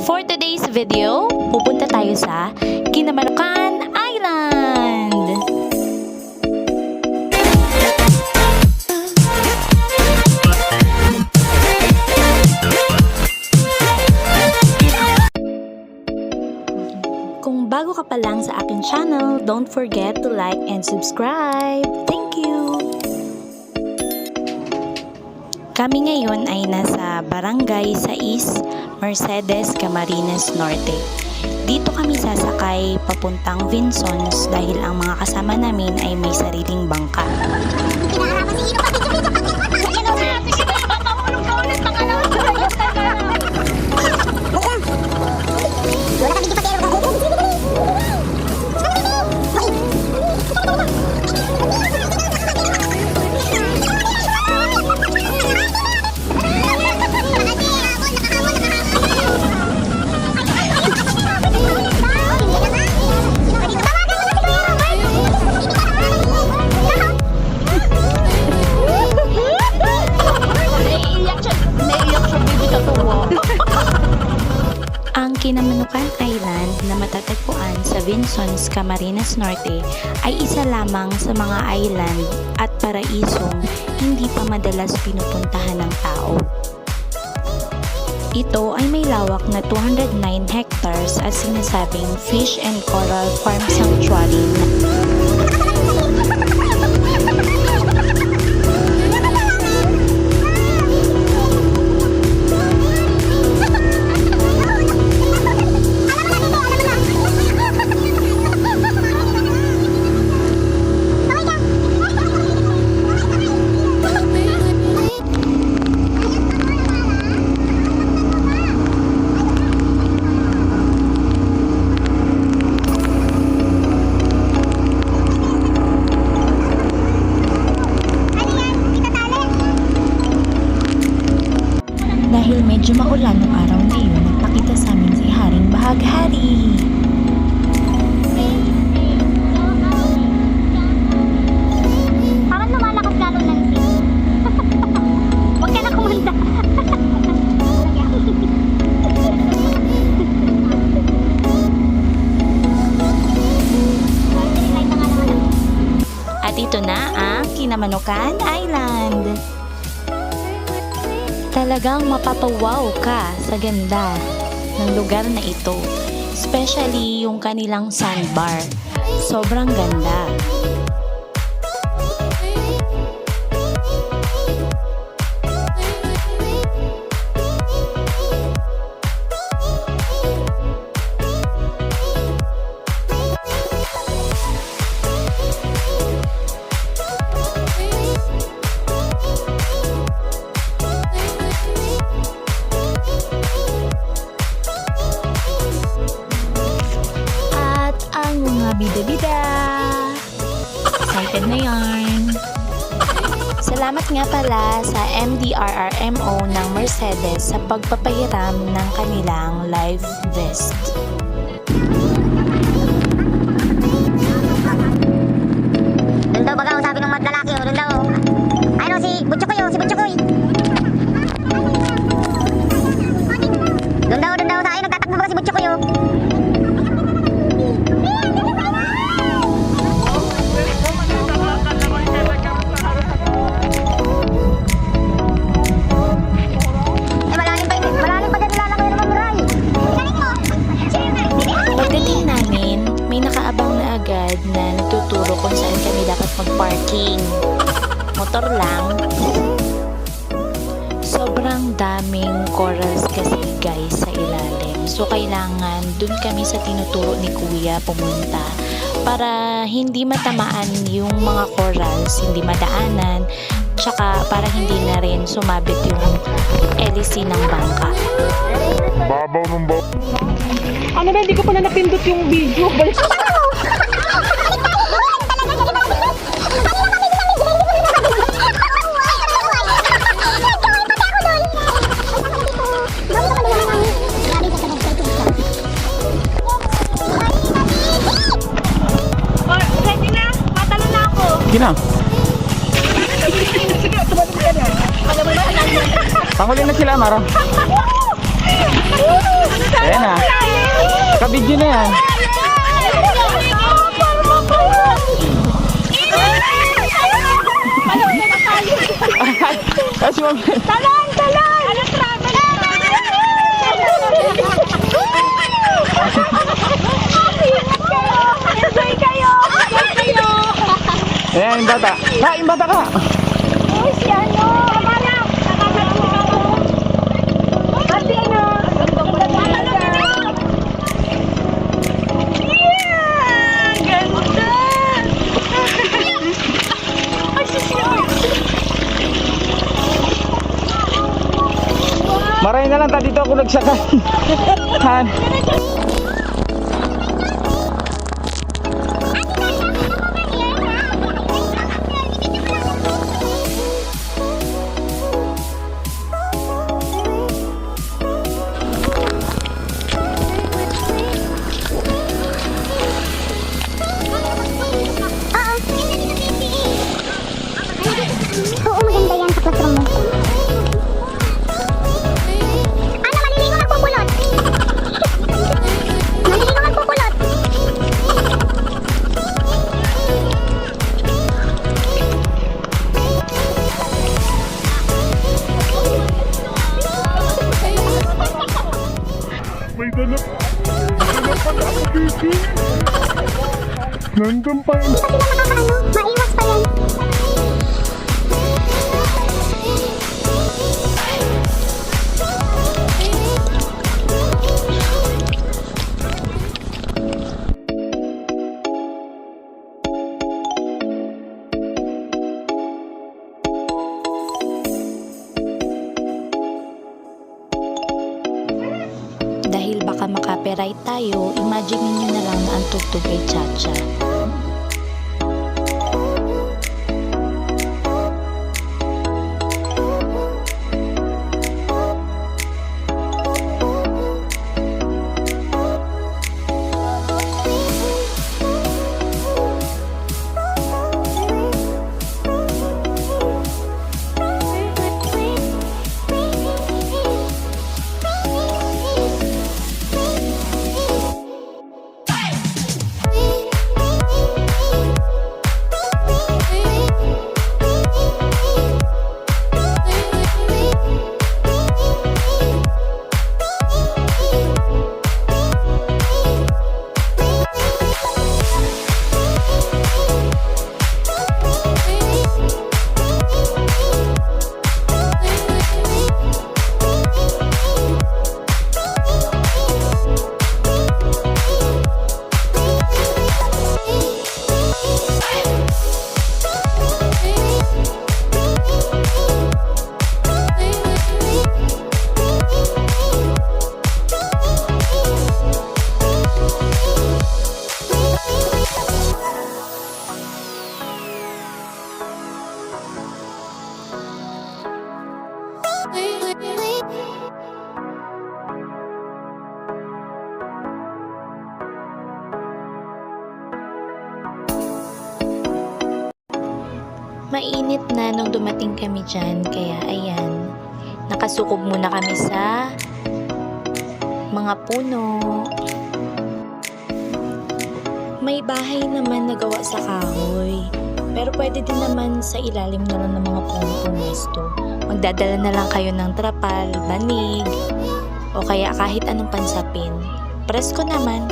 For today's video, pupunta tayo sa Kinamanukan Island. Kung bago ka pa lang sa aking channel, don't forget to like and subscribe. Thank you! Kami ngayon ay nasa Barangay 6, Mercedes, Camarines Norte. Dito kami sasakay papuntang Vinsons dahil ang mga kasama namin ay may sariling bangka. Ang Kinamanukan Island na matatagpuan sa Vinsons, Camarines Norte ay isa lamang sa mga island at paraisong hindi pa madalas pinupuntahan ng tao. Ito ay may lawak na 209 hectares at sinasabing Fish and Coral Farm Sanctuary na dahil medyo maulan ng araw na yun, nagpakita sa amin si Haring Bahaghari. Parang lumalakas lalo ng sis. Huwag ka na kumanda. At ito na ang Kinamanukan Island. Talagang mapapawaw ka sa ganda ng lugar na ito. Especially yung kanilang sandbar. Sobrang ganda. Bida-bida! Excited na yarn! Salamat nga pala sa MDRRMO ng Mercedes sa pagpapahiram ng kanilang live vest. Doon daw baga sabi ng maglalaki, doon daw. Ayun si Butchokoy, si Butchokoy. Doon daw sa akin, nagtatakbo baga si Butchokoy. Pagdating namin, may nakaabang na agad na nagtuturo kung saan kami dapat mag-parking. Motor lang. Sobrang daming corals kasi guys sa ilalim. So kailangan dun kami sa tinuturo ni Kuya pumunta para hindi matamaan yung mga corals, hindi madaanan, tsaka para hindi na rin sumabit yung hélice ng bangka. Babaw ng babaw. Ano ba, hindi ko pa na napindot yung video. Ready na? Matalo na ako. Sige na. Sige, tumating ka na. Panghuli na sila, Mara. Ayan na. Kabidyo na yan. Kasi ma'am. Talon! Talon! Ano travel? Enjoy kayo! Enjoy kayo! Ayan yung bata. Ha, yung bata ka. Oh, si ano? Kamarang! Kasi ano? Yeah! Ganda! Ay, sisiyo! Maray na lang ta dito ako nagsakay. Han. Oo, maganda yan sa classroom mo. Ano, maliligo magpupulot? Maliligo magpupulot? May dala pala ako, baby. Nandun pa yun. Hindi pa sila makakaano, maiwas pa yan. Dahil baka makapiright tayo, imagine niyo na lang na ang tugtog ay cha-cha. Mainit na nung dumating kami dyan, kaya ayan, nakasukob muna kami sa mga puno. May bahay naman na gawa sa kahoy, pero pwede din naman sa ilalim na lang ng mga puno pumesto. Magdadala na lang kayo ng trapal, banig, o kaya kahit anong pansapin. Presko naman.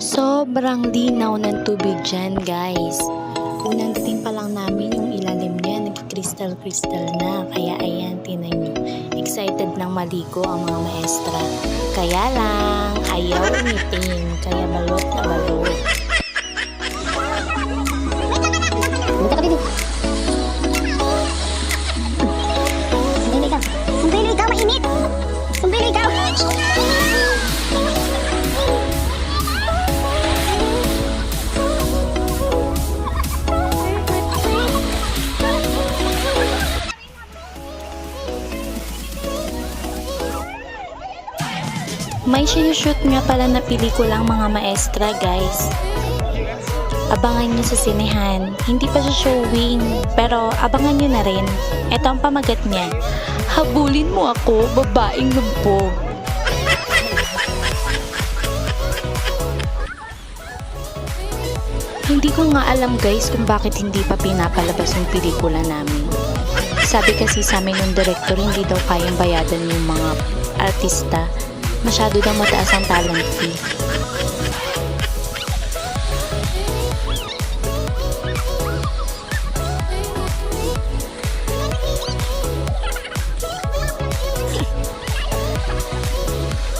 Sobrang linaw ng tubig dyan, guys. Unang dating pa lang namin yung ilalim niya, nag-crystal na. Kaya ayan, tinan nyo. Excited nang maligo ang mga maestra. Kaya lang, ayaw umitim. Kaya balot na balot. May sinushoot nga pala na pelikulang mga maestra, guys. Abangan nyo sa sinehan. Hindi pa siya showing, pero abangan nyo na rin. Ito ang pamagat niya. Habulin mo ako, babaeng lubog. Hindi ko nga alam guys kung bakit hindi pa pinapalabas yung pelikula namin. Sabi kasi sa amin ng director hindi daw kayang bayadan yung mga artista. Masyado daw mataas ang talent fee.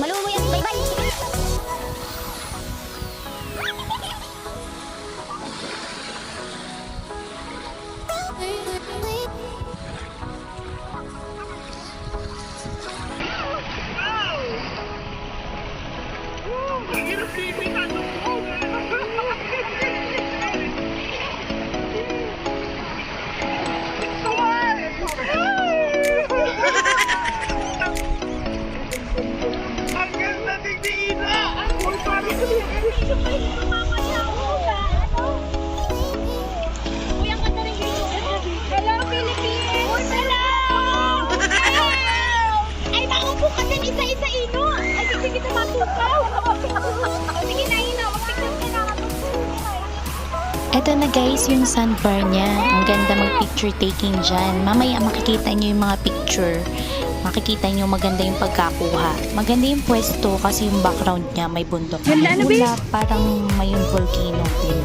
Malumo yan, bye-bye. Ang ganda tigdiin na! Uy, ang ganda rin dito. Hello, Philippines! Hello! Ay, maupo ka din isa-isa, Ino! Ay, sige kita matukaw! Sige na, Ino. Magpicture ka na. Eto na guys yung sandbar niya. Ang ganda mag-picture taking dyan. Mamaya makikita nyo yung mga picture. Makikita nyo maganda yung pagkakuha. Maganda yung pwesto kasi yung background niya may bundok. Ganda, ano, Wala, parang may yung volcano din.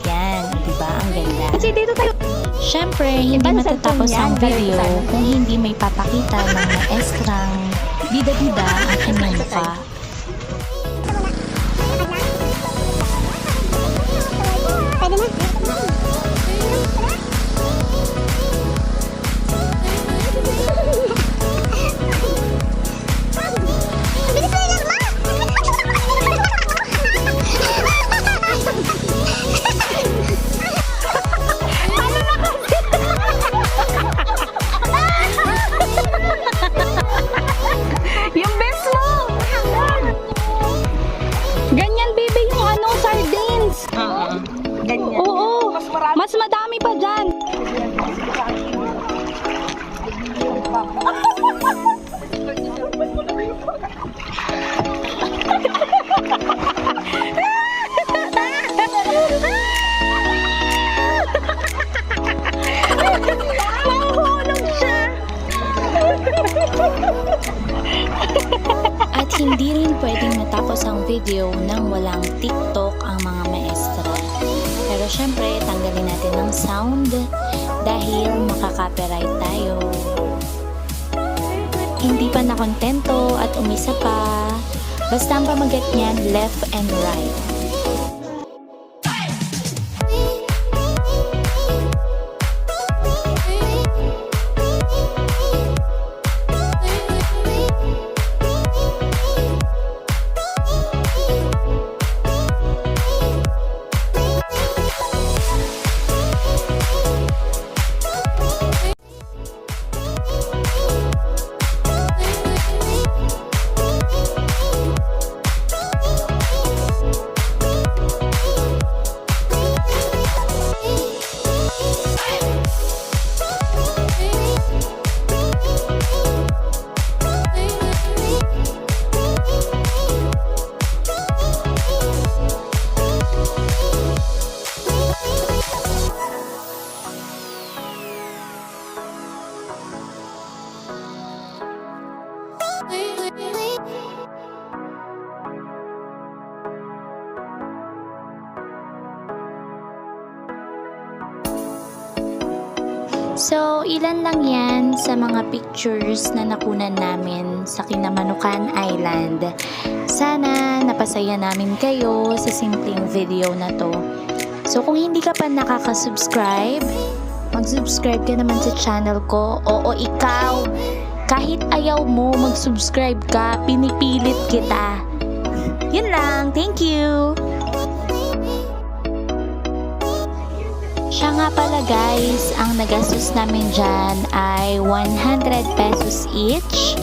Yan, di ba? Ang ganda. Kasi dito tayo. Siyempre, hindi Iba sa matatapos cellphone ang yan, video very kung hindi may papakita ng maestrang bida-bida ang kanyang mukha. Yung best mo! Ganyan, baby, yung ano, sardines. Ganyan. Oo, mas madami pa dyan. Mahuhulog siya. At hindi rin pwedeng matapos ang video nang walang TikTok ang mga maestra. Pero syempre, tanggalin natin ng sound dahil makaka-copyright tayo. Hindi pa nakontento at umisa pa. Basta ang pamagat niyan, left and right. So, ilan lang yan sa mga pictures na nakunan namin sa Kinamanukan Island. Sana napasaya namin kayo sa simpleng video na to. So, kung hindi ka pa nakaka-subscribe, mag-subscribe ka naman sa channel ko. Oo, ikaw! Kahit ayaw mo mag-subscribe ka, pinipilit kita. Yun lang. Thank you! Siya nga pala guys, ang nagastos namin dyan ay 100 pesos each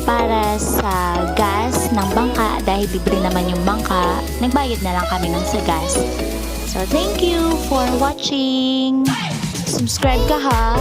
para sa gas ng bangka dahil libre naman yung bangka. Nagbayad na lang kami ng sa gas. So thank you for watching. Subscribe ka ha.